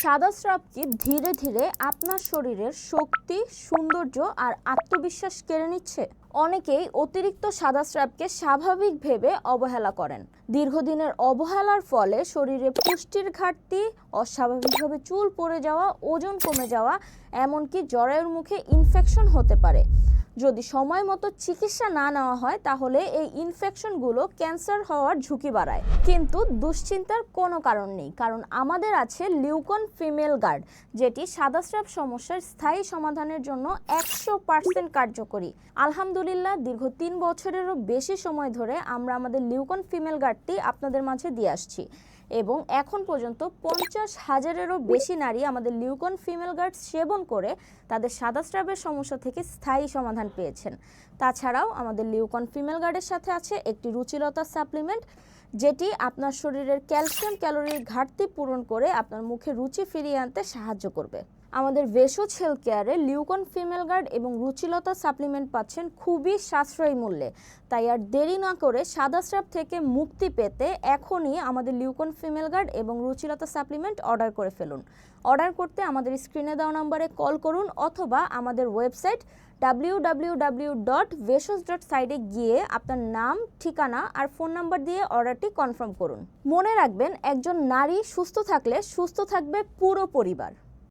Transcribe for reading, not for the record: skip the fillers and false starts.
সাদা স্রাব কি ধীরে ধীরে আপনার শরীরের শক্তি, সৌন্দর্য আর আত্মবিশ্বাস কেড়ে নিচ্ছে? অনেকেই অতিরিক্ত সাদা স্রাবকে স্বাভাবিক ভেবে অবহেলা করেন। দীর্ঘদিনের অবহেলার ফলে শরীরে পুষ্টির ঘাটতি, অস্বাভাবিকভাবে চুল পড়ে যাওয়া, ওজন কমে যাওয়া, এমনকি জরায়ুর মুখে ইনফেকশন হতে পারে। যদি সময় মতো চিকিৎসা না নেওয়া হয় তাহলে এই ইনফেকশনগুলো ক্যান্সার হওয়ার ঝুঁকি বাড়ায়। কিন্তু দুশ্চিন্তার কোনো কারণ নেই, কারণ আমাদের আছে লিউকন ফিমেল গার্ড, যেটি সাদা স্রাব সমস্যার স্থায়ী সমাধানের জন্য 100% কার্যকরী। আলহামদুলিল্লাহ, দীর্ঘ 3 বছরেরও বেশি সময় ধরে আমরা আমাদের লিউকন ফিমেল গার্ডটি আপনাদের মাঝে দিয়ে আসছি এবং এখন পর্যন্ত 50,000-এরও বেশি নারী আমাদের লিউকন ফিমেল গার্ড সেবন করে তাদের সাদা স্রাবের সমস্যা থেকে স্থায়ী সমাধান পেয়েছেন। তাছাড়াও আমাদের লিউকন ফিমেল গার্ডের সাথে আছে একটি রুচিলতা সাপ্লিমেন্ট, যেটি আপনার শরীরের ক্যালসিয়াম ক্যালোরির ঘাটতি পূরণ করে আপনার মুখে রুচি ফিরিয়ে আনতে সাহায্য করবে। আমাদের ভেষজ হেলথ কেয়ারে লিউকন ফিমেল গার্ড এবং রুচিলতা সাপ্লিমেন্ট পাচ্ছেন খুবই সাশ্রয়ী মূল্যে। তাই আর দেরি না করে সাদা স্রাব থেকে মুক্তি পেতে এখনই আমাদের লিউকন ফিমেল গার্ড এবং রুচিলতা সাপ্লিমেন্ট অর্ডার করে ফেলুন। অর্ডার করতে আমাদের স্ক্রিনে দেওয়া নম্বরে কল করুন অথবা আমাদের ওয়েবসাইট www.veshoj.site গিয়ে আপনার নাম, ঠিকানা আর ফোন নাম্বার দিয়ে অর্ডারটি কনফার্ম করুন। মনে রাখবেন, একজন নারী সুস্থ থাকলে সুস্থ থাকবে পুরো পরিবার।